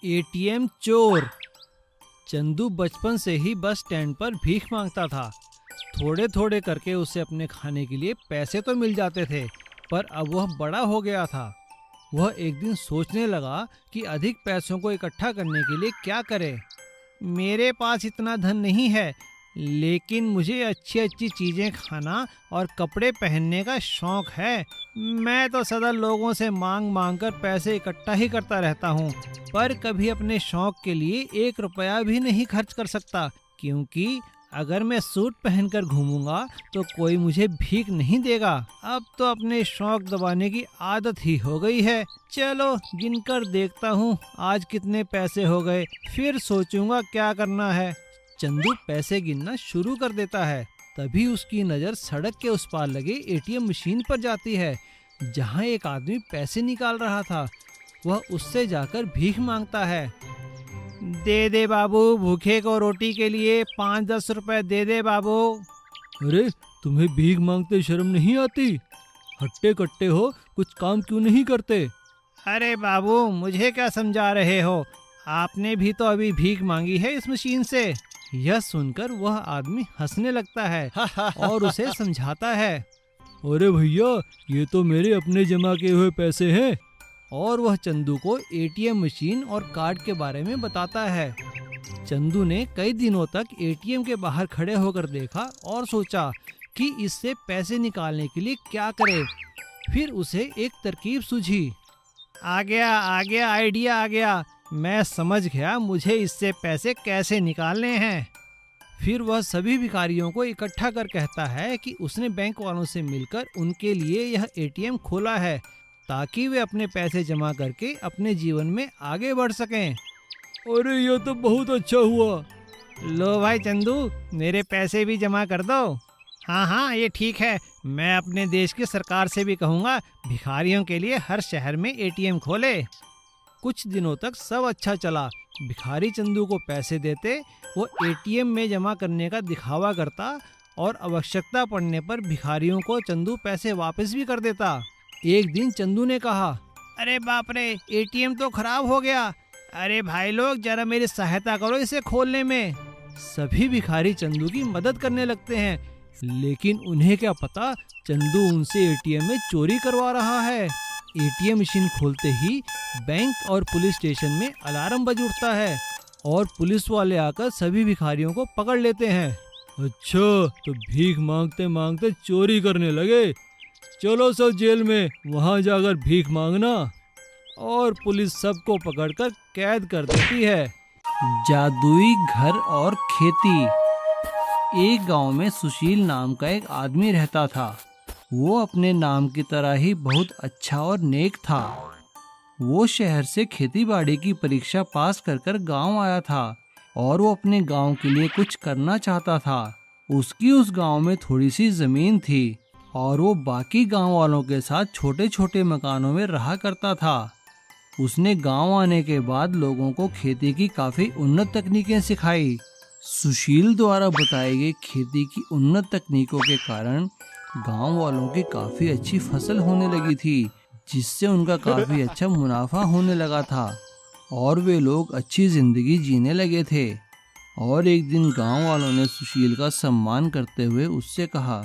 ATM चोर। चंदू बचपन से ही बस स्टैंड पर भीख मांगता था। थोड़े थोड़े करके उसे अपने खाने के लिए पैसे तो मिल जाते थे, पर अब वह बड़ा हो गया था। वह एक दिन सोचने लगा कि अधिक पैसों को इकट्ठा करने के लिए क्या करे। मेरे पास इतना धन नहीं है, लेकिन मुझे अच्छी अच्छी चीज़ें खाना और कपड़े पहनने का शौक है। मैं तो सदा लोगों से मांग मांग कर पैसे इकट्ठा ही करता रहता हूँ, पर कभी अपने शौक के लिए 1 रुपया भी नहीं खर्च कर सकता, क्योंकि अगर मैं सूट पहनकर घूमूंगा तो कोई मुझे भीख नहीं देगा। अब तो अपने शौक दबाने की आदत ही हो गई है। चलो गिनकर देखता हूँ आज कितने पैसे हो गए, फिर सोचूंगा क्या करना है। चंदू पैसे गिनना शुरू कर देता है। तभी उसकी नज़र सड़क के उस पार लगे एटीएम मशीन पर जाती है, जहाँ एक आदमी पैसे निकाल रहा था। वह उससे जाकर भीख मांगता है। दे दे बाबू, भूखे को रोटी के लिए 5-10 रुपए दे दे बाबू। अरे तुम्हें भीख मांगते शर्म नहीं आती? हट्टे कट्टे हो, कुछ काम क्यों नहीं करते? अरे बाबू, मुझे क्या समझा रहे हो? आपने भी तो अभी भीख मांगी है इस मशीन से। यह सुनकर वह आदमी हंसने लगता है और उसे समझाता है। अरे भैया, ये तो मेरे अपने जमा किए हुए पैसे हैं। और वह चंदू को एटीएम मशीन और कार्ड के बारे में बताता है। चंदू ने कई दिनों तक एटीएम के बाहर खड़े होकर देखा और सोचा कि इससे पैसे निकालने के लिए क्या करे। फिर उसे एक तरकीब सूझी। आ गया आइडिया आ गया। मैं समझ गया मुझे इससे पैसे कैसे निकालने हैं। फिर वह सभी भिखारियों को इकट्ठा कर कहता है कि उसने बैंक वालों से मिलकर उनके लिए यह एटीएम खोला है, ताकि वे अपने पैसे जमा करके अपने जीवन में आगे बढ़ सकें। अरे यह तो बहुत अच्छा हुआ। लो भाई चंदू, मेरे पैसे भी जमा कर दो। हाँ, ये ठीक है। मैं अपने देश की सरकार से भी कहूँगा भिखारियों के लिए हर शहर में एटीएम खोले। कुछ दिनों तक सब अच्छा चला। भिखारी चंदू को पैसे देते, वो एटीएम में जमा करने का दिखावा करता और आवश्यकता पड़ने पर भिखारियों को चंदू पैसे वापस भी कर देता। एक दिन चंदू ने कहा, अरे बाप रे, एटीएम तो खराब हो गया। अरे भाई लोग, जरा मेरी सहायता करो इसे खोलने में। सभी भिखारी चंदू की मदद करने लगते हैं, लेकिन उन्हें क्या पता चंदू उनसे एटीएम में चोरी करवा रहा है। एटीएम मशीन खोलते ही बैंक और पुलिस स्टेशन में अलार्म बज उठता है और पुलिस वाले आकर सभी भिखारियों को पकड़ लेते हैं। अच्छा, तो भीख मांगते मांगते चोरी करने लगे। चलो सब जेल में, वहां जाकर भीख मांगना। और पुलिस सबको पकड़कर कैद कर देती है। जादुई घर और खेती। एक गांव में सुशील नाम का एक आदमी रहता था। वो अपने नाम की तरह ही बहुत अच्छा और नेक था। वो शहर से खेतीबाड़ी की परीक्षा पास कर गांव आया था और वो अपने गांव के लिए कुछ करना चाहता था। उसकी उस गांव में थोड़ी सी जमीन थी और वो बाकी गांव वालों के साथ छोटे छोटे मकानों में रहा करता था। उसने गांव आने के बाद लोगों को खेती की काफी उन्नत तकनीकें सिखाई। सुशील द्वारा बताई गई खेती की उन्नत तकनीकों के कारण गांव वालों की काफी अच्छी फसल होने लगी थी, जिससे उनका काफी अच्छा मुनाफा होने लगा था और वे लोग अच्छी जिंदगी जीने लगे थे। और एक दिन गांव वालों ने सुशील का सम्मान करते हुए उससे कहा,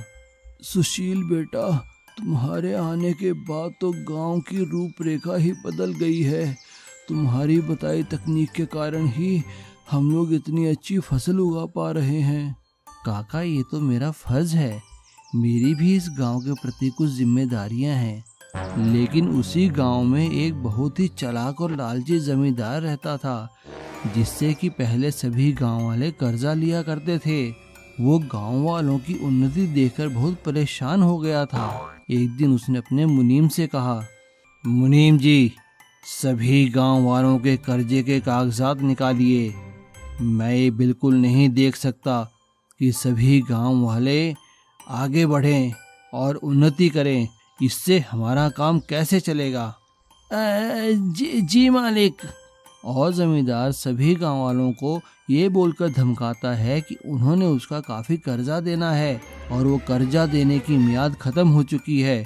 सुशील बेटा, तुम्हारे आने के बाद तो गांव की रूपरेखा ही बदल गई है। तुम्हारी बताई तकनीक के कारण ही हम लोग इतनी अच्छी फसल उगा पा रहे हैं। काका, ये तो मेरा फर्ज है। मेरी भी इस गांव के प्रति कुछ जिम्मेदारियां हैं। लेकिन उसी गांव में एक बहुत ही चालाक और लालची जमींदार रहता था, जिससे कि पहले सभी गांव वाले कर्जा लिया करते थे। वो गांव वालों की उन्नति देखकर बहुत परेशान हो गया था। एक दिन उसने अपने मुनीम से कहा, मुनीम जी, सभी गांव वालों के कर्जे के कागजात निकालिए। मैं ये बिल्कुल नहीं देख सकता कि सभी गांव वाले आगे बढ़ें और उन्नति करें। इससे हमारा काम कैसे चलेगा? जी मालिक। और जमींदार सभी गांव वालों को ये बोलकर धमकाता है कि उन्होंने उसका काफ़ी कर्जा देना है और वो कर्जा देने की मियाद ख़त्म हो चुकी है,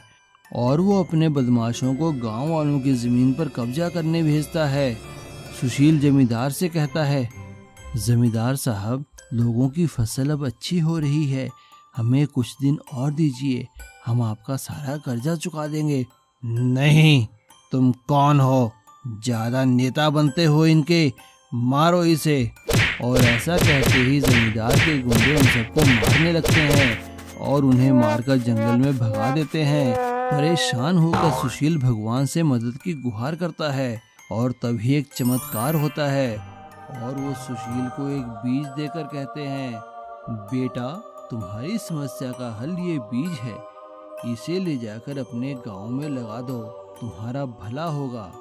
और वो अपने बदमाशों को गांव वालों की ज़मीन पर कब्जा करने भेजता है। सुशील जमींदार से कहता है, जमींदार साहब, लोगों की फसल अब अच्छी हो रही है, हमें कुछ दिन और दीजिए, हम आपका सारा कर्जा चुका देंगे। नहीं, तुम कौन हो? ज्यादा नेता बनते हो इनके, मारो इसे। और ऐसा कहते ही जमींदार के गुंडे उन सबको मारने लगते हैं और उन्हें मारकर जंगल में भगा देते हैं। परेशान होकर सुशील भगवान से मदद की गुहार करता है और तभी एक चमत्कार होता है और वो सुशील को एक बीज देकर कहते हैं, बेटा, तुम्हारी समस्या का हल ये बीज है, इसे ले जाकर अपने गांव में लगा दो, तुम्हारा भला होगा।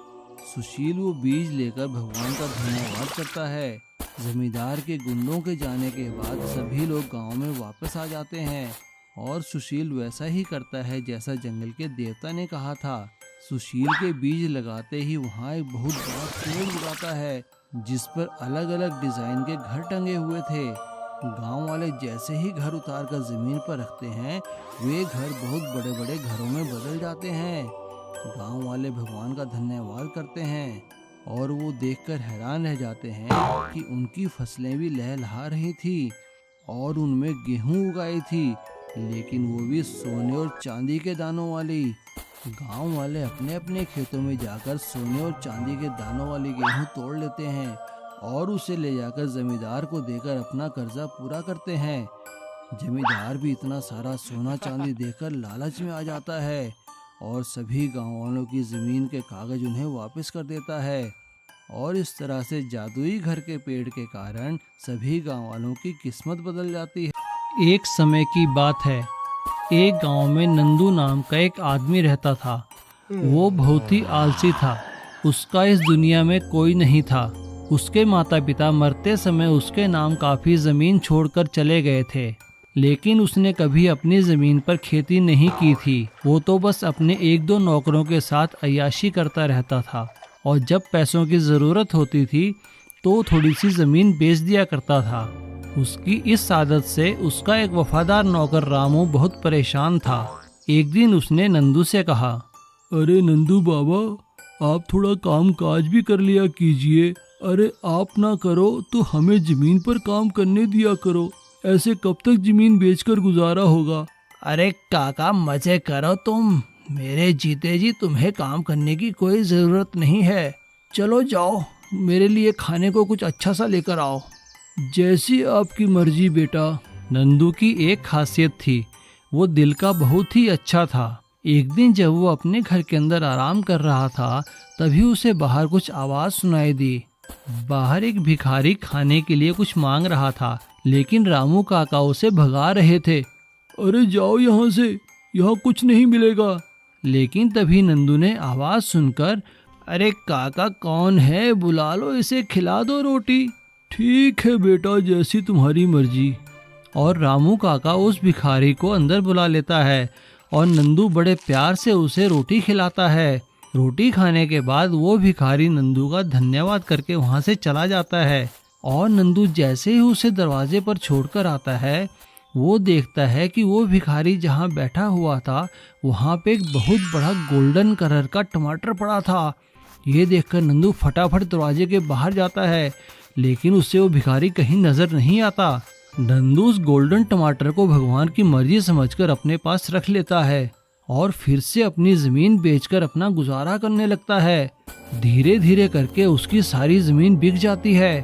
सुशील वो बीज लेकर भगवान का धन्यवाद करता है। जमींदार के गुंडों के जाने के बाद सभी लोग गांव में वापस आ जाते हैं और सुशील वैसा ही करता है जैसा जंगल के देवता ने कहा था। सुशील के बीज लगाते ही वहाँ एक बहुत बड़ा पेड़ उगाता है जिस पर अलग अलग डिजाइन के घर टंगे हुए थे। गांव वाले जैसे ही घर उतार कर जमीन पर रखते हैं, वे घर बहुत बड़े बड़े घरों में बदल जाते हैं। गांव वाले भगवान का धन्यवाद करते हैं और वो देखकर हैरान रह जाते हैं कि उनकी फसलें भी लहलहा रही थी और उनमें गेहूं उगाई थी, लेकिन वो भी सोने और चांदी के दानों वाली। गांव वाले अपने अपने खेतों में जाकर सोने और चांदी के दानों वाली गेहूं तोड़ लेते हैं और उसे ले जाकर जमींदार को देकर अपना कर्जा पूरा करते हैं। जमींदार भी इतना सारा सोना चांदी देखकर लालच में आ जाता है और सभी गांव वालों की जमीन के कागज उन्हें वापस कर देता है और इस तरह से जादुई घर के पेड़ के कारण सभी गांव वालों की किस्मत बदल जाती है। एक समय की बात है, एक गांव में नंदू नाम का एक आदमी रहता था। वो बहुत ही आलसी था, उसका इस दुनिया में कोई नहीं था। उसके माता पिता मरते समय उसके नाम काफी जमीन छोड़कर चले गए थे, लेकिन उसने कभी अपनी जमीन पर खेती नहीं की थी। वो तो बस अपने एक दो नौकरों के साथ अय्याशी करता रहता था और जब पैसों की जरूरत होती थी तो थोड़ी सी जमीन बेच दिया करता था। उसकी इस आदत से उसका एक वफादार नौकर रामू बहुत परेशान था। एक दिन उसने नंदू से कहा, अरे नंदू बाबा, आप थोड़ा काम काज भी कर लिया कीजिए। अरे आप ना करो तो हमें जमीन पर काम करने दिया करो, ऐसे कब तक जमीन बेचकर गुजारा होगा। अरे काका मजे करो तुम, मेरे जीते जी तुम्हें काम करने की कोई जरूरत नहीं है। चलो जाओ, मेरे लिए खाने को कुछ अच्छा सा लेकर आओ। जैसी आपकी मर्जी बेटा। नंदू की एक खासियत थी, वो दिल का बहुत ही अच्छा था। एक दिन जब वो अपने घर के अंदर आराम कर रहा था, तभी उसे बाहर कुछ आवाज सुनाई दी। बाहर एक भिखारी खाने के लिए कुछ मांग रहा था, लेकिन रामू काका उसे भगा रहे थे। अरे जाओ यहाँ से, यहाँ कुछ नहीं मिलेगा। लेकिन तभी नंदू ने आवाज सुनकर, अरे काका कौन है, बुला लो इसे, खिला दो रोटी। ठीक है बेटा, जैसी तुम्हारी मर्जी। और रामू काका उस भिखारी को अंदर बुला लेता है और नंदू बड़े प्यार से उसे रोटी खिलाता है। रोटी खाने के बाद वो भिखारी नंदू का धन्यवाद करके वहाँ से चला जाता है और नंदू जैसे ही उसे दरवाजे पर छोड़कर आता है, वो देखता है कि वो भिखारी जहाँ बैठा हुआ था वहाँ पे एक बहुत बड़ा गोल्डन कलर का टमाटर पड़ा था। ये देखकर नंदू फटाफट दरवाजे के बाहर जाता है, लेकिन उससे वो भिखारी कहीं नजर नहीं आता। नंदू उस गोल्डन टमाटर को भगवान की मर्जी समझकर अपने पास रख लेता है और फिर से अपनी जमीन बेचकर अपना गुजारा करने लगता है। धीरे धीरे करके उसकी सारी जमीन बिक जाती है।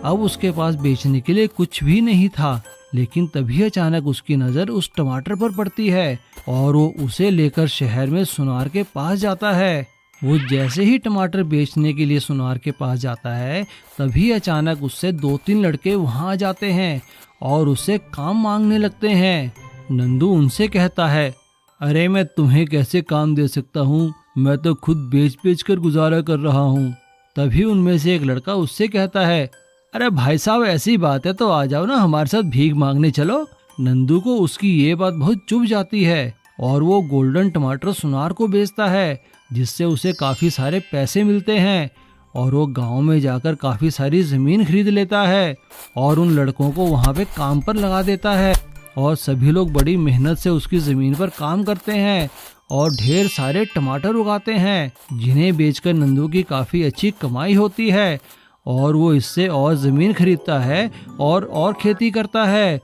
अब उसके पास बेचने के लिए कुछ भी नहीं था, लेकिन तभी अचानक उसकी नजर उस टमाटर पर पड़ती है और वो उसे लेकर शहर में सुनार के पास जाता है। वो जैसे ही टमाटर बेचने के लिए सुनार के पास जाता है, तभी अचानक उससे 2-3 लड़के वहाँ आ जाते हैं और उससे काम मांगने लगते हैं। नंदू उनसे कहता है, अरे मैं तुम्हें कैसे काम दे सकता हूँ, मैं तो खुद बेच बेच कर गुजारा कर रहा हूँ। तभी उनमें से एक लड़का उससे कहता है, अरे भाई साहब ऐसी बात है तो आ जाओ ना, हमारे साथ भीख मांगने चलो। नंदू को उसकी ये बात बहुत चुभ जाती है और वो गोल्डन टमाटर सुनार को बेचता है, जिससे उसे काफी सारे पैसे मिलते हैं और वो गांव में जाकर काफी सारी जमीन खरीद लेता है और उन लड़कों को वहां पे काम पर लगा देता है और सभी लोग बड़ी मेहनत से उसकी जमीन पर काम करते हैं और ढेर सारे टमाटर उगाते हैं, जिन्हें बेचकर नंदू की काफ़ी अच्छी कमाई होती है और वो इससे और ज़मीन खरीदता है और खेती करता है।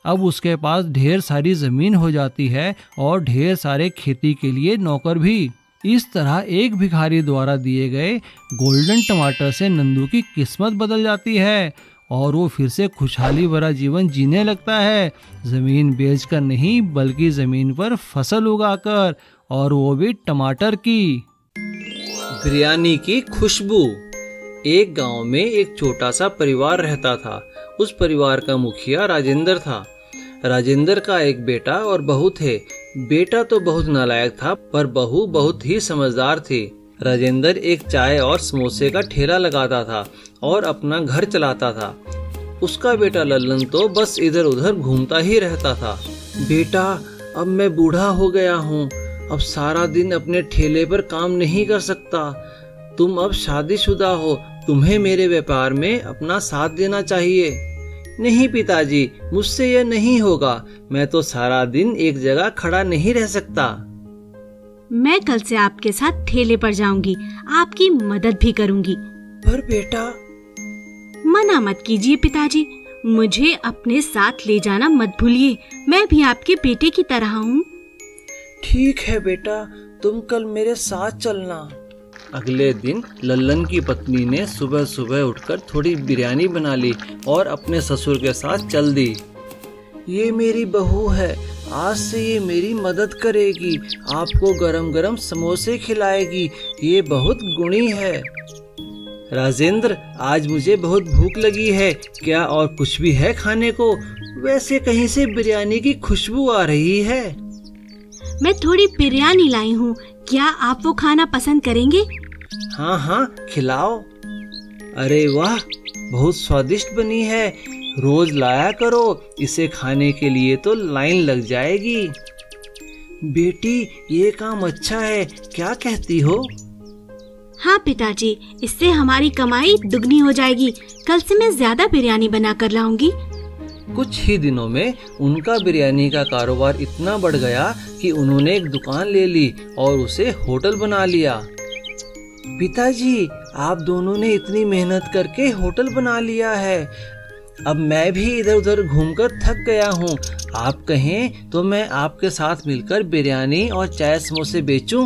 अब उसके पास ढेर सारी ज़मीन हो जाती है और ढेर सारे खेती के लिए नौकर भी। इस तरह एक भिखारी द्वारा दिए गए गोल्डन टमाटर से नंदू की किस्मत बदल जाती है और वो फिर से खुशहाली भरा जीवन जीने लगता है, ज़मीन बेचकर नहीं बल्कि ज़मीन पर फसल उगाकर, और वो भी टमाटर की। बिरयानी की खुशबू। एक गांव में एक छोटा सा परिवार रहता था। उस परिवार का मुखिया राजेंद्र था। राजेंद्र का एक बेटा और बहू थे। बेटा तो बहुत नालायक था, पर बहू बहुत ही समझदार थी। राजेंद्र एक चाय और समोसे का ठेला लगाता था और अपना घर चलाता था। उसका बेटा लल्लन तो बस इधर उधर घूमता ही रहता था। बेटा, अब मैं बूढ़ा हो गया हूँ, अब सारा दिन अपने ठेले पर काम नहीं कर सकता। तुम अब शादीशुदा हो, तुम्हें मेरे व्यापार में अपना साथ देना चाहिए। नहीं पिताजी, मुझसे यह नहीं होगा, मैं तो सारा दिन एक जगह खड़ा नहीं रह सकता। मैं कल से आपके साथ ठेले पर जाऊंगी, आपकी मदद भी करूंगी। पर बेटा। मना मत कीजिए पिताजी, मुझे अपने साथ ले जाना मत भूलिए, मैं भी आपके बेटे की तरह हूँ। ठीक है बेटा, तुम कल मेरे साथ चलना। अगले दिन लल्लन की पत्नी ने सुबह सुबह उठकर थोड़ी बिरयानी बना ली और अपने ससुर के साथ चल दी। ये मेरी बहू है, आज से ये मेरी मदद करेगी, आपको गरम गरम समोसे खिलाएगी, ये बहुत गुणी है। राजेंद्र, आज मुझे बहुत भूख लगी है, क्या और कुछ भी है खाने को? वैसे कहीं से बिरयानी की खुशबू आ रही है। मैं थोड़ी बिरयानी लाई हूँ, क्या आप वो खाना पसंद करेंगे? हाँ हाँ, खिलाओ। अरे वाह, बहुत स्वादिष्ट बनी है, रोज लाया करो, इसे खाने के लिए तो लाइन लग जाएगी। बेटी, ये काम अच्छा है, क्या कहती हो? हाँ पिताजी, इससे हमारी कमाई दुगनी हो जाएगी, कल से मैं ज्यादा बिरयानी बना कर लाऊंगी। कुछ ही दिनों में उनका बिरयानी का कारोबार इतना बढ़ गया कि उन्होंने एक दुकान ले ली और उसे होटल बना लिया। पिताजी, आप दोनों ने इतनी मेहनत करके होटल बना लिया है, अब मैं भी इधर उधर घूमकर थक गया हूँ, आप कहें तो मैं आपके साथ मिलकर बिरयानी और चाय समोसे बेचूं?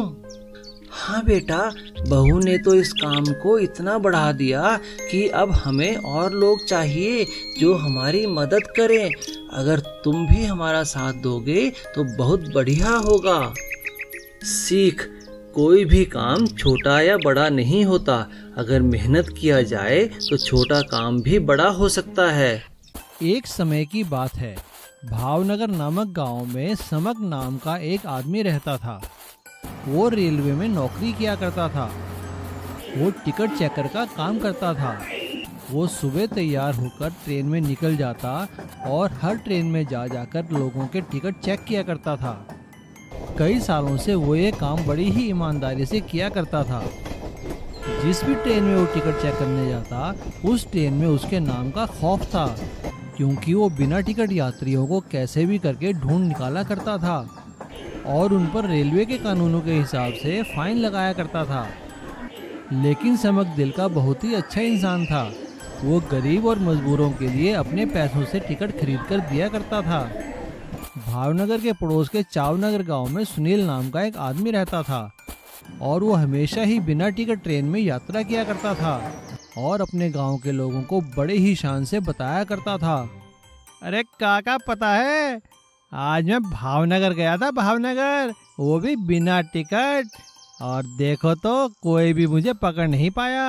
हाँ बेटा, बहू ने तो इस काम को इतना बढ़ा दिया कि अब हमें और लोग चाहिए जो हमारी मदद करें। अगर तुम भी हमारा साथ दोगे तो बहुत बढ़िया होगा। सीख, कोई भी काम छोटा या बड़ा नहीं होता, अगर मेहनत किया जाए तो छोटा काम भी बड़ा हो सकता है। एक समय की बात है, भावनगर नामक गांव में समक नाम का एक आदमी रहता था। वो रेलवे में नौकरी किया करता था। वो टिकट चेकर का काम करता था। वो सुबह तैयार होकर ट्रेन में निकल जाता और हर ट्रेन में जा जाकर लोगों के टिकट चेक किया करता था। कई सालों से वो ये काम बड़ी ही ईमानदारी से किया करता था। जिस भी ट्रेन में वो टिकट चेक करने जाता, उस ट्रेन में उसके नाम का खौफ था, क्योंकि वो बिना टिकट यात्रियों को कैसे भी करके ढूंढ निकाला करता था और उन पर रेलवे के कानूनों के हिसाब से फाइन लगाया करता था। लेकिन समक दिल का बहुत ही अच्छा इंसान था। वो गरीब और मजबूरों के लिए अपने पैसों से टिकट खरीद कर दिया करता था। भावनगर के पड़ोस के चावनगर गांव में सुनील नाम का एक आदमी रहता था और वो हमेशा ही बिना टिकट ट्रेन में यात्रा किया करता था और अपने गांव के लोगों को बड़े ही शान से बताया करता था। अरे काका, पता है आज मैं भावनगर गया था, भावनगर, वो भी बिना टिकट, और देखो तो कोई भी मुझे पकड़ नहीं पाया।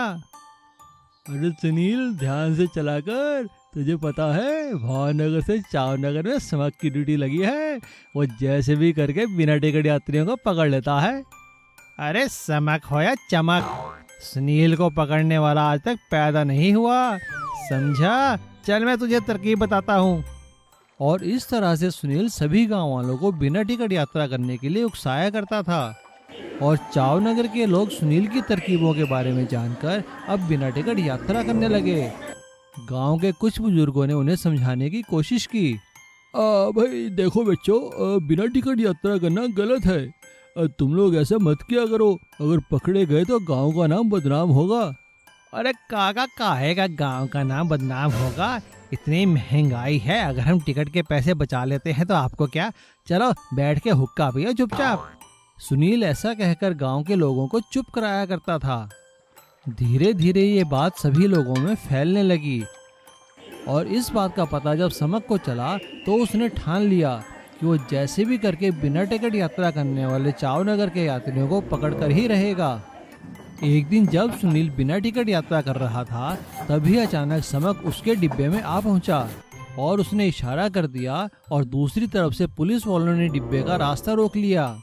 अरे सुनील, ध्यान से चला कर, तुझे पता है भावनगर से चावनगर में समक की ड्यूटी लगी है, वो जैसे भी करके बिना टिकट यात्रियों को पकड़ लेता है। अरे समक हो या चमक, सुनील को पकड़ने वाला आज तक पैदा नहीं हुआ, समझा? चल मैं तुझे तरकीब बताता हूँ। और इस तरह से सुनील सभी गांव वालों को बिना टिकट यात्रा करने के लिए उकसाया करता था और चावनगर के लोग सुनील की तरकीबों के बारे में जानकर अब बिना टिकट यात्रा करने लगे। गांव के कुछ बुजुर्गों ने उन्हें समझाने की कोशिश की। भाई देखो बच्चों, बिना टिकट यात्रा करना गलत है। तुम लोग ऐसा मत किया करो, अगर पकड़े गए तो गांव का नाम बदनाम होगा। अरे काका, काहे का गांव का नाम बदनाम होगा? इतनी महंगाई है, अगर हम टिकट के पैसे बचा लेते हैं तो आपको क्या। चलो बैठ के हुक्का पियो चुपचाप। सुनील ऐसा कहकर गांव के लोगों को चुप कराया करता था। धीरे धीरे ये बात सभी लोगों में फैलने लगी और इस बात का पता जब समक को चला तो उसने ठान लिया कि वो जैसे भी करके बिना टिकट यात्रा करने वाले चावनगर के यात्रियों को पकड़कर ही रहेगा। एक दिन जब सुनील बिना टिकट यात्रा कर रहा था, तभी अचानक समक उसके डिब्बे में आ पहुंचा और उसने इशारा कर दिया और दूसरी तरफ से पुलिस वालों ने डिब्बे का रास्ता रोक लिया।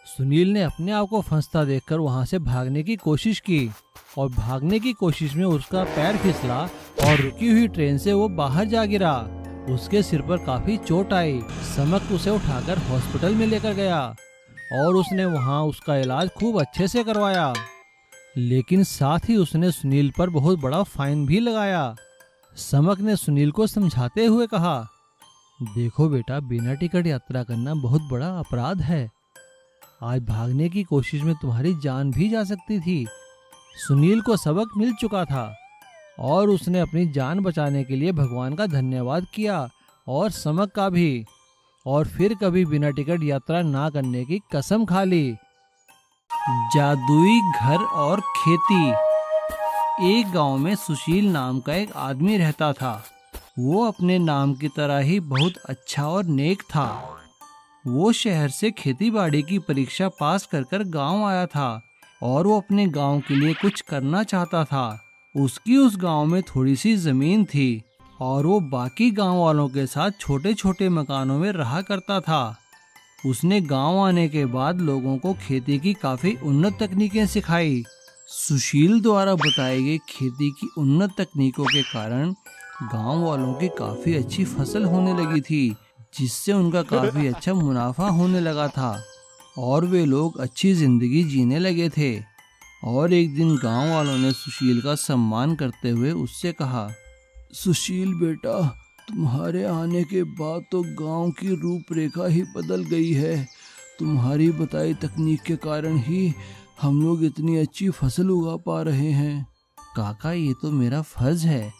सुनील ने अपने आप को फंसता देखकर वहां से भागने की कोशिश की और भागने की कोशिश में उसका पैर फिसला और रुकी हुई ट्रेन से वो बाहर जा गिरा। उसके सिर पर काफी चोट आई। समक उसे उठाकर हॉस्पिटल में लेकर गया और उसने वहां उसका इलाज खूब अच्छे से करवाया, लेकिन साथ ही उसने सुनील पर बहुत बड़ा फाइन भी लगाया। समक ने सुनील को समझाते हुए कहा, देखो बेटा, बिना टिकट यात्रा करना बहुत बड़ा अपराध है। आज भागने की कोशिश में तुम्हारी जान भी जा सकती थी। सुनील को सबक मिल चुका था और उसने अपनी जान बचाने के लिए भगवान का धन्यवाद किया और समक का भी, और फिर कभी बिना टिकट यात्रा ना करने की कसम खा ली। जादुई घर और खेती। एक गांव में सुशील नाम का एक आदमी रहता था। वो अपने नाम की तरह ही बहुत अच्छा और नेक था। वो शहर से खेतीबाड़ी की परीक्षा पास कर गांव आया था और वो अपने गांव के लिए कुछ करना चाहता था। उसकी उस गांव में थोड़ी सी जमीन थी और वो बाकी गांव वालों के साथ छोटे छोटे मकानों में रहा करता था। उसने गांव आने के बाद लोगों को खेती की काफी उन्नत तकनीकें सिखाई। सुशील द्वारा बताई गई खेती की उन्नत तकनीकों के कारण गांव वालों की काफी अच्छी फसल होने लगी थी, जिससे उनका काफी अच्छा मुनाफा होने लगा था और वे लोग अच्छी जिंदगी जीने लगे थे। और एक दिन गांव वालों ने सुशील का सम्मान करते हुए उससे कहा, सुशील बेटा, तुम्हारे आने के बाद तो गांव की रूपरेखा ही बदल गई है। तुम्हारी बताई तकनीक के कारण ही हम लोग इतनी अच्छी फसल उगा पा रहे हैं। काका, ये तो मेरा फर्ज है।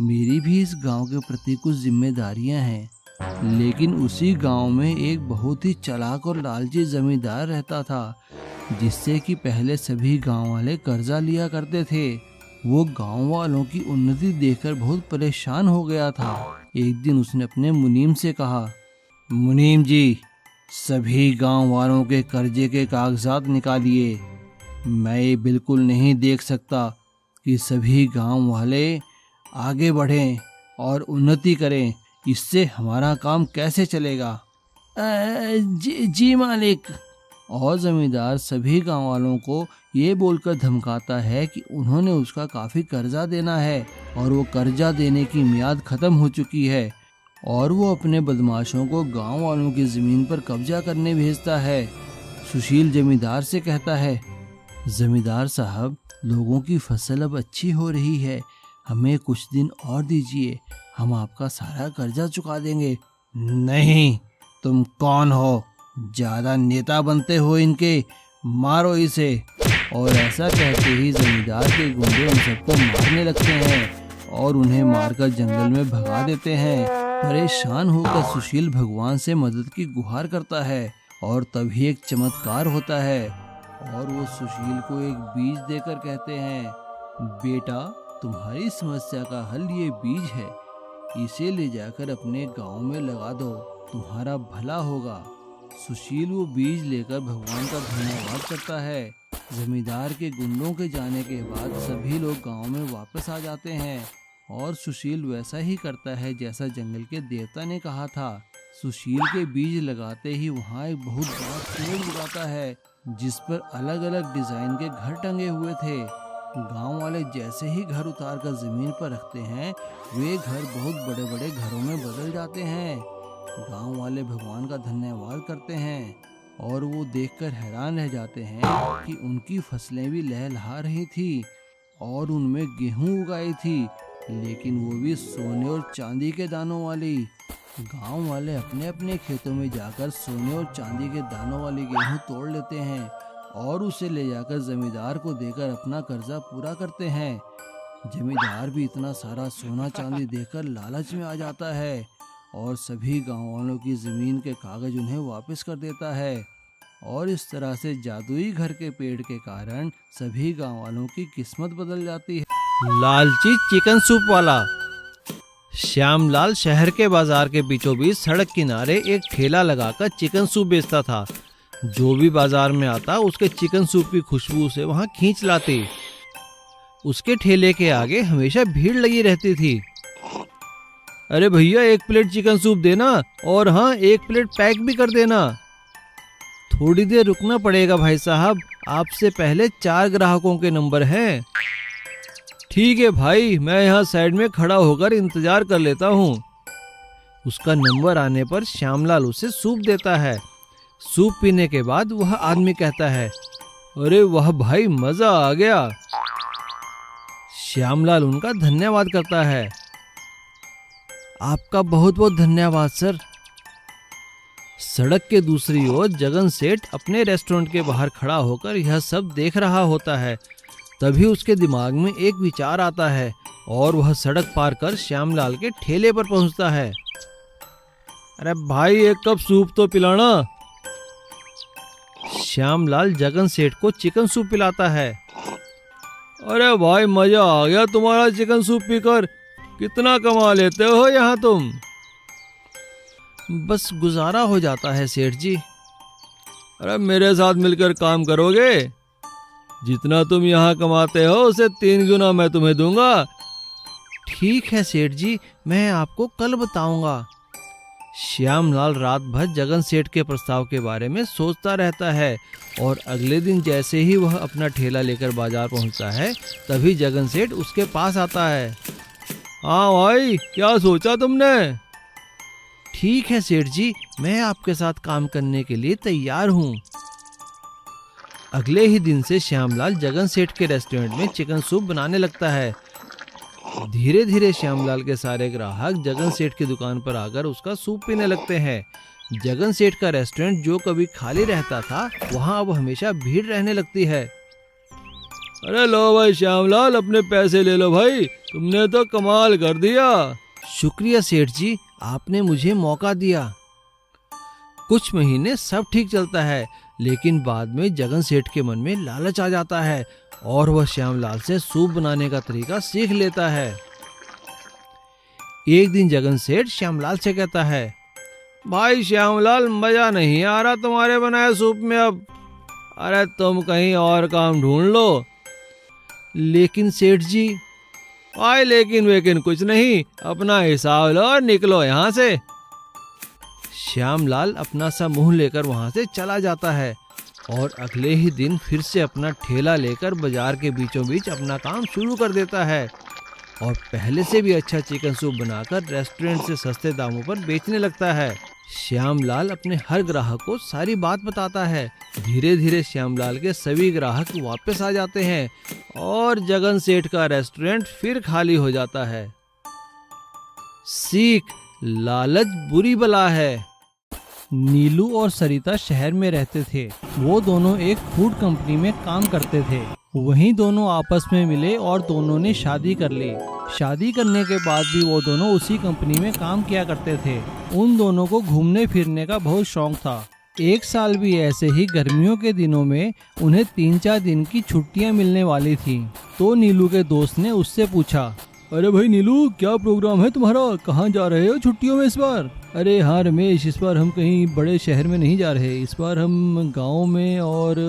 मेरी भी इस गांव के प्रति कुछ जिम्मेदारियां हैं। लेकिन उसी गांव में एक बहुत ही चालाक और लालची जमींदार रहता था, जिससे कि पहले सभी गांव वाले कर्जा लिया करते थे। वो गांव वालों की उन्नति देखकर बहुत परेशान हो गया था। एक दिन उसने अपने मुनीम से कहा, मुनीम जी, सभी गांव वालों के कर्जे के कागजात निकालिए। मैं ये बिल्कुल नहीं देख सकता कि सभी गांव वाले आगे बढ़ें और उन्नति करें। इससे हमारा काम कैसे चलेगा? जी मालिक। और जमींदार सभी गांव वालों को ये बोलकर धमकाता है कि उन्होंने उसका काफी कर्जा देना है और वो कर्जा देने की मियाद खत्म हो चुकी है, और वो अपने बदमाशों को गांव वालों की जमीन पर कब्जा करने भेजता है। सुशील जमींदार से कहता है, जमींदार साहब, लोगों की फसल अब अच्छी हो रही है, हमें कुछ दिन और दीजिए, हम आपका सारा कर्जा चुका देंगे। नहीं, तुम कौन हो? ज्यादा नेता बनते हो इनके, मारो इसे। और ऐसा कहते ही जमींदार के गुंडे उन सबको मारने लगते हैं और उन्हें मारकर जंगल में भगा देते हैं। परेशान होकर सुशील भगवान से मदद की गुहार करता है और तभी एक चमत्कार होता है और वो सुशील को एक बीज देकर कहते हैं, बेटा, तुम्हारी समस्या का हल ये बीज है, इसे ले जाकर अपने गांव में लगा दो, तुम्हारा भला होगा। सुशील वो बीज लेकर भगवान का धन्यवाद करता है। जमींदार के गुंडों के जाने के बाद सभी लोग गांव में वापस आ जाते हैं और सुशील वैसा ही करता है जैसा जंगल के देवता ने कहा था। सुशील के बीज लगाते ही वहाँ एक बहुत बड़ा पेड़ उगाता है, जिस पर अलग अलग डिजाइन के घर टंगे हुए थे। गांव वाले जैसे ही घर उतार कर जमीन पर रखते हैं, वे घर बहुत बड़े बड़े घरों में बदल जाते हैं। गांव वाले भगवान का धन्यवाद करते हैं और वो देखकर हैरान रह जाते हैं कि उनकी फसलें भी लहलहा रही थी और उनमें गेहूं उगाई थी, लेकिन वो भी सोने और चांदी के दानों वाली। गांव वाले अपने अपने खेतों में जाकर सोने और चांदी के दानों वाली गेहूं तोड़ लेते हैं और उसे ले जाकर जमींदार को देकर अपना कर्जा पूरा करते हैं। जमींदार भी इतना सारा सोना चांदी देखकर लालच में आ जाता है और सभी गांव वालों की जमीन के कागज उन्हें वापस कर देता है। और इस तरह से जादुई घर के पेड़ के कारण सभी गांव वालों की किस्मत बदल जाती है। लालची चिकन सूप वाला। श्यामलाल शहर के बाजार के बीचों बीच सड़क किनारे एक ठेला लगाकर चिकन सूप बेचता था। जो भी बाजार में आता उसके चिकन सूप की खुशबू उसे वहां खींच लाती। उसके ठेले के आगे हमेशा भीड़ लगी रहती थी। अरे भैया, 1 प्लेट चिकन सूप देना और हाँ 1 प्लेट पैक भी कर देना। थोड़ी देर रुकना पड़ेगा भाई साहब, आपसे पहले 4 ग्राहकों के नंबर हैं। ठीक है भाई, मैं यहाँ साइड में खड़ा होकर इंतजार कर लेता हूँ। उसका नंबर आने पर श्यामलाल उसे सूप देता है। सूप पीने के बाद वह आदमी कहता है, अरे वाह भाई, मजा आ गया। श्यामलाल उनका धन्यवाद करता है। आपका बहुत बहुत धन्यवाद सर। सड़क के दूसरी ओर जगन सेठ अपने रेस्टोरेंट के बाहर खड़ा होकर यह सब देख रहा होता है। तभी उसके दिमाग में एक विचार आता है और वह सड़क पार कर श्यामलाल के ठेले पर पहुंचता है। अरे भाई, 1 कप सूप तो पिलाना। श्यामलाल जगन सेठ को चिकन सूप पिलाता है। अरे भाई, मजा आ गया तुम्हारा चिकन सूप पीकर। कितना कमा लेते हो यहाँ तुम? बस गुजारा हो जाता है सेठ जी। अरे मेरे साथ मिलकर काम करोगे? जितना तुम यहाँ कमाते हो उसे 3 गुना मैं तुम्हें दूंगा। ठीक है सेठ जी, मैं आपको कल बताऊंगा। श्यामलाल रात भर जगन सेठ के प्रस्ताव के बारे में सोचता रहता है और अगले दिन जैसे ही वह अपना ठेला लेकर बाजार पहुंचता है तभी जगन सेठ उसके पास आता है। हाँ भाई, क्या सोचा तुमने? ठीक है सेठ जी, मैं आपके साथ काम करने के लिए तैयार हूँ। अगले ही दिन से श्यामलाल जगन सेठ के रेस्टोरेंट में चिकन सूप बनाने लगता है। धीरे धीरे श्यामलाल के सारे ग्राहक जगन सेठ की दुकान पर आकर उसका सूप पीने लगते हैं। जगन सेठ का रेस्टोरेंट जो कभी खाली रहता था वहाँ अब हमेशा भीड़ रहने लगती है। अरे लो भाई श्यामलाल, अपने पैसे ले लो भाई, तुमने तो कमाल कर दिया। शुक्रिया सेठ जी, आपने मुझे मौका दिया। कुछ महीने सब ठीक चलता है, लेकिन बाद में जगन सेठ के मन में लालच आ जाता है और वह श्यामलाल से सूप बनाने का तरीका सीख लेता है। एक दिन जगन सेठ श्यामलाल से कहता है, भाई श्यामलाल, मजा नहीं आ रहा तुम्हारे बनाए सूप में अब। अरे तुम कहीं और काम ढूंढ लो। लेकिन सेठ जी। भाई लेकिन वेकिन कुछ नहीं, अपना हिसाब लो और निकलो यहाँ से। श्यामलाल अपना सा मुंह लेकर वहां से चला जाता है और अगले ही दिन फिर से अपना ठेला लेकर बाजार के बीचों बीच अपना काम शुरू कर देता है और पहले से भी अच्छा चिकन सूप बनाकर रेस्टोरेंट से सस्ते दामों पर बेचने लगता है। श्यामलाल अपने हर ग्राहक को सारी बात बताता है। धीरे धीरे श्यामलाल के सभी ग्राहक वापस आ जाते हैं और जगन सेठ का रेस्टोरेंट फिर खाली हो जाता है। सीख, लालच बुरी बला है। नीलू और सरिता शहर में रहते थे। वो दोनों एक फूड कंपनी में काम करते थे। वहीं दोनों आपस में मिले और दोनों ने शादी कर ली। शादी करने के बाद भी वो दोनों उसी कंपनी में काम किया करते थे। उन दोनों को घूमने फिरने का बहुत शौक था। एक साल भी ऐसे ही गर्मियों के दिनों में उन्हें 3-4 दिन की छुट्टियां मिलने वाली थी। तो नीलू के दोस्त ने उससे पूछा, अरे भाई नीलू, क्या प्रोग्राम है तुम्हारा? कहाँ जा रहे हो छुट्टियों में इस बार? अरे हाँ रमेश, इस बार हम कहीं बड़े शहर में नहीं जा रहे। इस बार हम गांव में और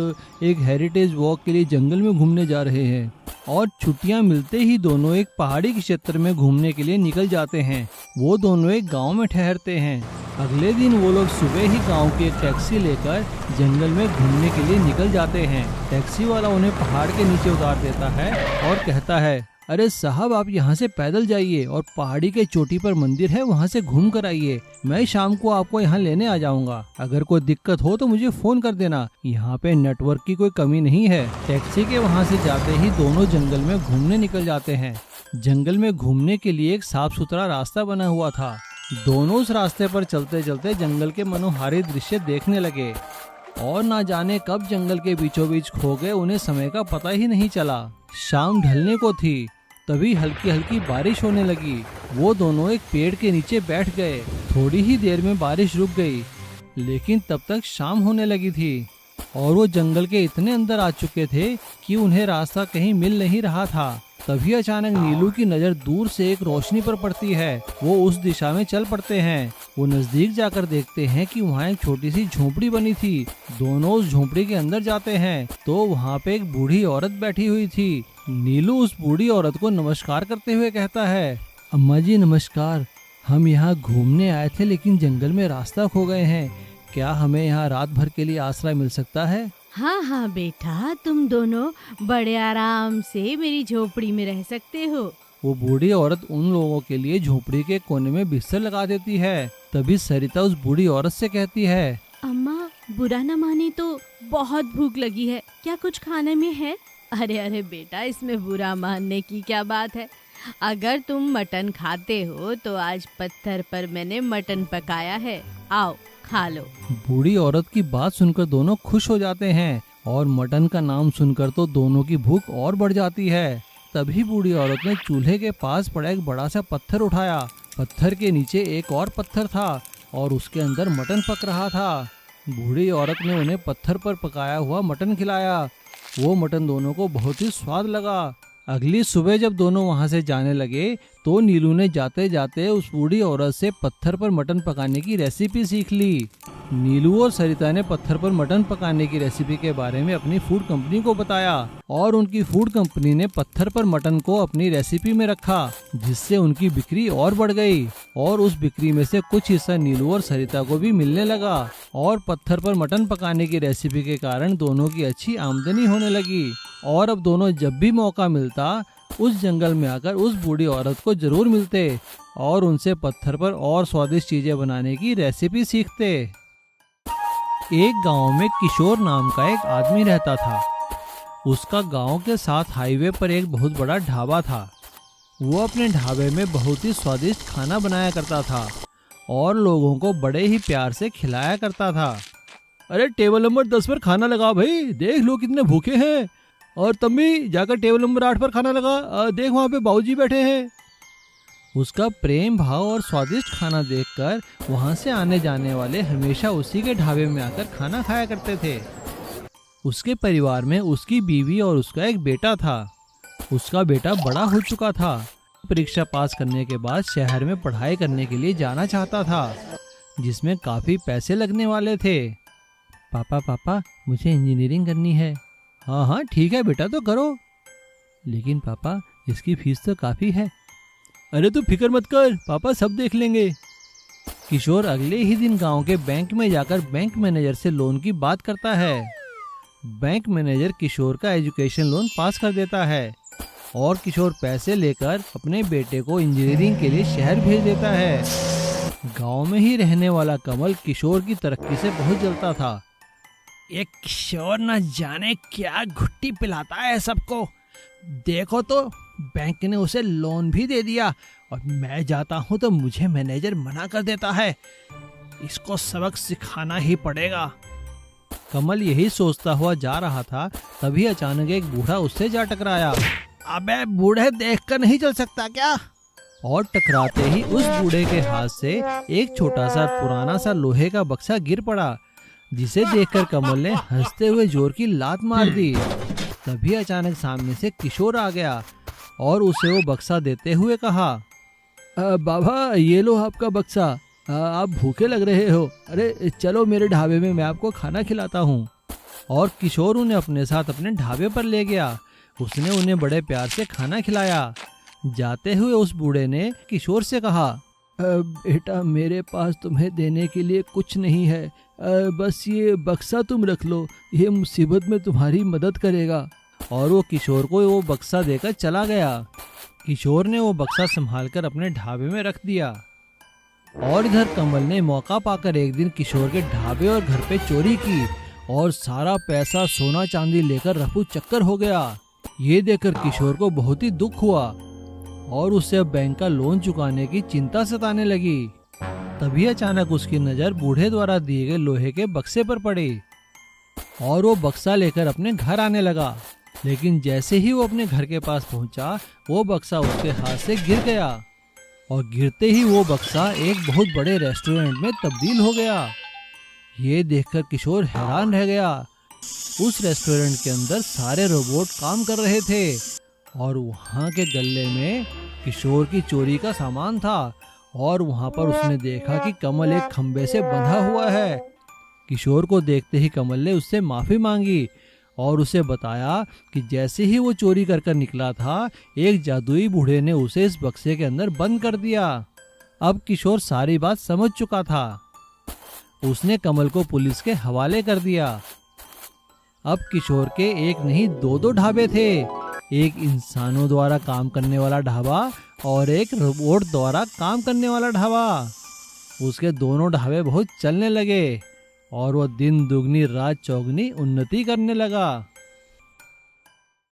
एक हेरिटेज वॉक के लिए जंगल में घूमने जा रहे हैं। और छुट्टियां मिलते ही दोनों एक पहाड़ी के क्षेत्र में घूमने के लिए निकल जाते हैं। वो दोनों एक गांव में ठहरते हैं। अगले दिन वो लोग सुबह ही गांव की एक टैक्सी लेकर जंगल में घूमने के लिए निकल जाते हैं। टैक्सी वाला उन्हें पहाड़ के नीचे उतार देता है और कहता है, अरे साहब, आप यहाँ से पैदल जाइए और पहाड़ी के चोटी पर मंदिर है, वहाँ से घूम कर आइए। मैं शाम को आपको यहाँ लेने आ जाऊँगा। अगर कोई दिक्कत हो तो मुझे फोन कर देना। यहाँ पे नेटवर्क की कोई कमी नहीं है। टैक्सी के वहाँ से जाते ही दोनों जंगल में घूमने निकल जाते हैं। जंगल में घूमने के लिए एक साफ सुथरा रास्ता बना हुआ था। दोनों उस रास्ते पर चलते चलते जंगल के मनोहारी दृश्य देखने लगे और ना जाने कब जंगल के बीचों बीच खो गए, उन्हें समय का पता ही नहीं चला। शाम ढलने को थी, तभी हल्की हल्की बारिश होने लगी। वो दोनों एक पेड़ के नीचे बैठ गए। थोड़ी ही देर में बारिश रुक गई, लेकिन तब तक शाम होने लगी थी और वो जंगल के इतने अंदर आ चुके थे कि उन्हें रास्ता कहीं मिल नहीं रहा था। तभी अचानक नीलू की नजर दूर से एक रोशनी पर पड़ती है। वो उस दिशा में चल पड़ते हैं। वो नजदीक जाकर देखते हैं कि वहाँ एक छोटी सी झोपड़ी बनी थी। दोनों उस झोपड़ी के अंदर जाते हैं तो वहाँ पे एक बूढ़ी औरत बैठी हुई थी। नीलू उस बूढ़ी औरत को नमस्कार करते हुए कहता है, अम्मा जी नमस्कार, हम यहाँ घूमने आए थे लेकिन जंगल में रास्ता खो गए हैं। क्या हमें यहाँ रात भर के लिए आश्रय मिल सकता है? हाँ हाँ बेटा, तुम दोनों बड़े आराम से मेरी झोपड़ी में रह सकते हो। वो बूढ़ी औरत उन लोगों के लिए झोपड़ी के कोने में बिस्तर लगा देती है। तभी सरिता उस बूढ़ी औरत से कहती है, अम्मा बुरा न माने तो बहुत भूख लगी है, क्या कुछ खाने में है? अरे अरे बेटा, इसमें बुरा मानने की क्या बात है। अगर तुम मटन खाते हो तो आज पत्थर पर मैंने मटन पकाया है, आओ खा लो। बूढ़ी औरत की बात सुनकर दोनों खुश हो जाते हैं और मटन का नाम सुनकर तो दोनों की भूख और बढ़ जाती है। तभी बूढ़ी औरत ने चूल्हे के पास पड़ा एक बड़ा सा पत्थर उठाया। पत्थर के नीचे एक और पत्थर था और उसके अंदर मटन पक रहा था। बूढ़ी औरत ने उन्हें पत्थर पर पकाया हुआ मटन खिलाया। वो मटन दोनों को बहुत ही स्वाद लगा। अगली सुबह जब दोनों वहां से जाने लगे तो नीलू ने जाते जाते उस बूढ़ी औरत से पत्थर पर मटन पकाने की रेसिपी सीख ली। नीलू और सरिता ने पत्थर पर मटन पकाने की रेसिपी के बारे में अपनी फूड कंपनी को बताया और उनकी फूड कंपनी ने पत्थर पर मटन को अपनी रेसिपी में रखा, जिससे उनकी बिक्री और बढ़ गई और उस बिक्री में से कुछ हिस्सा नीलू और सरिता को भी मिलने लगा और पत्थर पर मटन पकाने की रेसिपी के कारण दोनों की अच्छी आमदनी होने लगी। और अब दोनों जब भी मौका मिलता उस जंगल में आकर उस बूढ़ी औरत को जरूर मिलते और उनसे पत्थर पर और स्वादिष्ट चीजें बनाने की रेसिपी सीखते। एक गांव में किशोर नाम का एक आदमी रहता था। उसका गांव के साथ हाईवे पर एक बहुत बड़ा ढाबा था। वो अपने ढाबे में बहुत ही स्वादिष्ट खाना बनाया करता था और लोगों को बड़े ही प्यार से खिलाया करता था। अरे टेबल नंबर 10 पर खाना लगा भाई, देख लो कितने भूखे हैं। और तुम भी जाकर टेबल नंबर 8 पर खाना लगा, देख वहाँ पे बाबूजी बैठे हैं। उसका प्रेम भाव और स्वादिष्ट खाना देखकर वहाँ से आने जाने वाले हमेशा उसी के ढाबे में आकर खाना खाया करते थे। उसके परिवार में उसकी बीवी और उसका एक बेटा था। उसका बेटा बड़ा हो चुका था। परीक्षा पास करने के बाद शहर में पढ़ाई करने के लिए जाना चाहता था, जिसमें काफी पैसे लगने वाले थे। पापा मुझे इंजीनियरिंग करनी है। हाँ हाँ ठीक है बेटा, तो करो। लेकिन पापा इसकी फीस तो काफी है। अरे तू फिक्र मत कर, पापा सब देख लेंगे। किशोर अगले ही दिन गांव के बैंक में जाकर बैंक मैनेजर से लोन की बात करता है। बैंक मैनेजर किशोर का एजुकेशन लोन पास कर देता है और किशोर पैसे लेकर अपने बेटे को इंजीनियरिंग के लिए शहर भेज देता है। गांव में ही रहने वाला कमल किशोर की तरक्की से बहुत जलता था। ये किशोर न जाने क्या घुट्टी पिलाता है सबको। देखो तो बैंक ने उसे लोन भी दे दिया और मैं जाता हूँ तो मुझे मैनेजर मना कर देता है। इसको सबक सिखाना ही पड़ेगा। कमल यही सोचता हुआ जा रहा था, तभी अचानक एक बूढ़ा उससे जा टकराया। अबे बूढ़े देखकर नहीं चल सकता क्या? और टकराते ही उस बूढ़े के हाथ से एक छोटा सा पुराना सा लोहे का बक्सा गिर पड़ा, जिसे देखकर कमल ने हंसते हुए जोर की लात मार दी। तभी अचानक सामने से किशोर आ गया और उसे वो बक्सा देते हुए कहा, बाबा ये लो आपका बक्सा, आप भूखे लग रहे हो। अरे चलो मेरे ढाबे में, मैं आपको खाना खिलाता हूँ। और किशोर उन्हें अपने साथ अपने ढाबे पर ले गया। उसने उन्हें बड़े प्यार से खाना खिलाया। जाते हुए उस बूढ़े ने किशोर से कहा, बेटा मेरे पास तुम्हें देने के लिए कुछ नहीं है, बस ये बक्सा तुम रख लो, ये मुसीबत में तुम्हारी मदद करेगा। और वो किशोर को वो बक्सा देकर चला गया। किशोर ने वो बक्सा संभालकर अपने ढाबे में रख दिया। और इधर कमल ने मौका पाकर एक दिन किशोर के ढाबे और घर पे चोरी की और सारा पैसा सोना चांदी लेकर रफू चक्कर हो गया। ये देखकर किशोर को बहुत ही दुख हुआ और उसे अब बैंक का लोन चुकाने की चिंता सताने लगी। तभी अचानक उसकी नज़र बूढ़े द्वारा दिए गए लोहे के बक्से पर पड़ी और वो बक्सा लेकर अपने घर आने लगा। लेकिन जैसे ही वो अपने घर के पास पहुंचा, वो बक्सा उसके हाथ से गिर गया और गिरते ही वो बक्सा एक बहुत बड़े रेस्टोरेंट में तब्दील हो गया। ये देखकर किशोर हैरान रह गया। उस रेस्टोरेंट के अंदर सारे रोबोट काम कर रहे थे और वहाँ के गल्ले में किशोर की चोरी का सामान था और वहाँ पर उसने देखा कि कमल एक खंबे से बंधा हुआ है। किशोर को देखते ही कमल ने उससे माफ़ी मांगी और उसे बताया कि जैसे ही वो चोरी कर कर निकला था, एक जादुई बूढ़े ने उसे इस बक्से के अंदर बंद कर दिया। अब किशोर सारी बात समझ चुका था। उसने कमल को पुलिस के हवाले कर दिया। अब किशोर के एक नहीं दो ढाबे थे, एक इंसानों द्वारा काम करने वाला ढाबा और एक रोबोट द्वारा काम करने वाला ढाबा। उसके दोनों ढाबे बहुत चलने लगे और वह दिन दुगनी रात चौगनी उन्नति करने लगा।